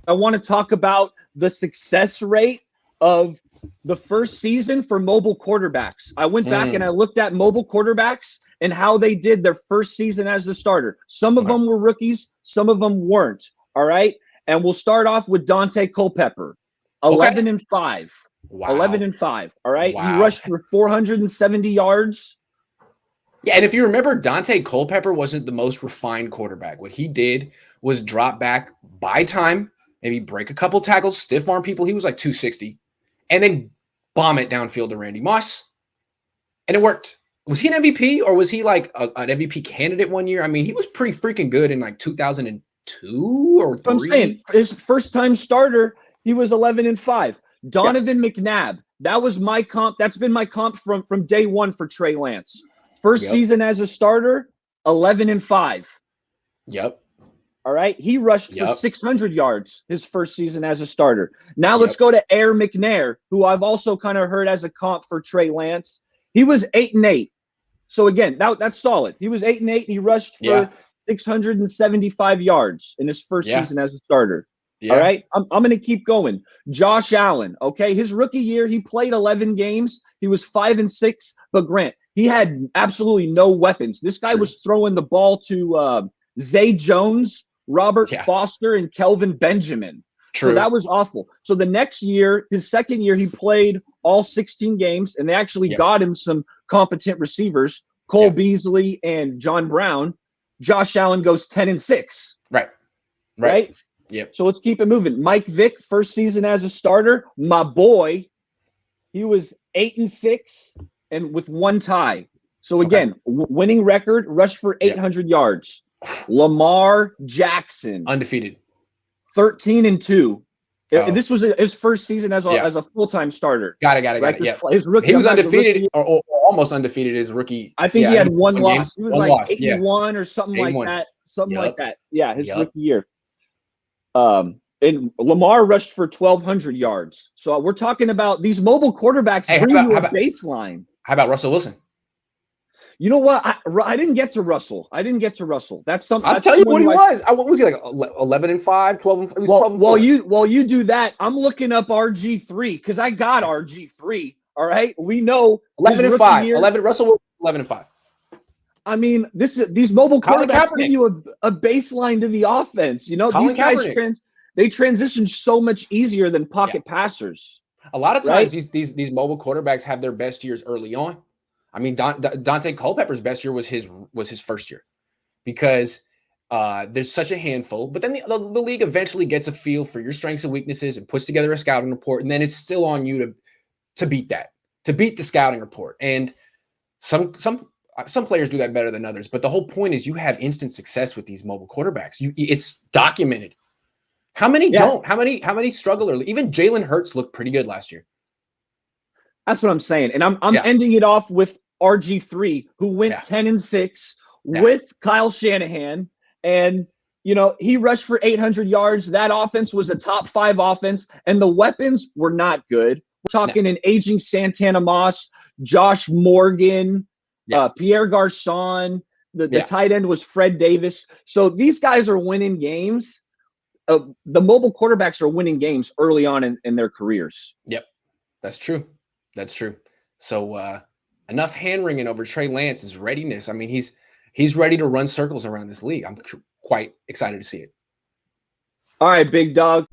I want to talk about the success rate of the first season for mobile quarterbacks. I went back and I looked at mobile quarterbacks and how they did their first season as a starter. Some of them were rookies, some of them weren't. All right. And we'll start off with Dante Culpepper, 11-5. Wow. 11-5. All right. Wow. He rushed for 470 yards. Yeah, and if you remember, Dante Culpepper wasn't the most refined quarterback. What he did was drop back, buy time, maybe break a couple tackles, stiff arm people. He was like 260, and then bomb it downfield to Randy Moss, and it worked. Was he an MVP, or was he like an MVP candidate one year? I mean, he was pretty freaking good in like 2002 or 3. I'm saying his first time starter, he was 11-5. Donovan McNabb, that was my comp. That's been my comp from day one for Trey Lance. First season as a starter, 11-5. Yep. All right. He rushed for 600 yards his first season as a starter. Now let's go to Air McNair, who I've also kind of heard as a comp for Trey Lance. He was 8-8. So again, that's solid. He was 8-8. He rushed for 675 yards in his first season as a starter. Yeah. All right. I'm going to keep going. Josh Allen. Okay. His rookie year, he played 11 games. He was 5-6. But Grant, he had absolutely no weapons. This guy was throwing the ball to Zay Jones, Robert Foster, and Kelvin Benjamin. So that was awful. So the next year, his second year, he played all 16 games, and they actually got him some competent receivers, Cole Beasley and John Brown. Josh Allen goes 10-6. Right? Yep. So let's keep it moving. Mike Vick, first season as a starter, my boy, he was 8-6 and with one tie. So again, winning record, rushed for 800 yards. Lamar Jackson, undefeated, 13-2. This was his first season as a full-time starter. Got it. Yeah. His rookie, he was undefeated or almost undefeated his rookie. I think he had one loss. He was like loss, 81 or something like that. Something like that. Yeah, his rookie year. And Lamar rushed for 1,200 yards. So we're talking about these mobile quarterbacks bring you a baseline. How about Russell Wilson? You know what? I didn't get to Russell. That's something. I'll tell you what he was. What was he, like 11-5, 12? He was while you do that, I'm looking up RG3 because I got RG3. All right, we know 11-5. Russell Wilson 11-5. I mean, these mobile quarterbacks give you a baseline to the offense. You know, these guys they transition so much easier than pocket passers. A lot of times, these mobile quarterbacks have their best years early on. I mean, Dante Culpepper's best year was his first year, because there's such a handful. But then the league eventually gets a feel for your strengths and weaknesses and puts together a scouting report, and then it's still on you to beat the scouting report. And some players do that better than others. But the whole point is you have instant success with these mobile quarterbacks. It's documented. How many don't? How many struggle early? Even Jalen Hurts looked pretty good last year. That's what I'm saying. And I'm ending it off with RG3, who went 10-6 with Kyle Shanahan. And, you know, he rushed for 800 yards. That offense was a top 5 offense, and the weapons were not good. We're talking an aging Santana Moss, Josh Morgan, Pierre Garçon. The tight end was Fred Davis. So these guys are winning games. The mobile quarterbacks are winning games early on in their careers. Yep, that's true. That's true. So enough hand-wringing over Trey Lance's readiness. I mean, he's ready to run circles around this league. I'm quite excited to see it. All right, big dog.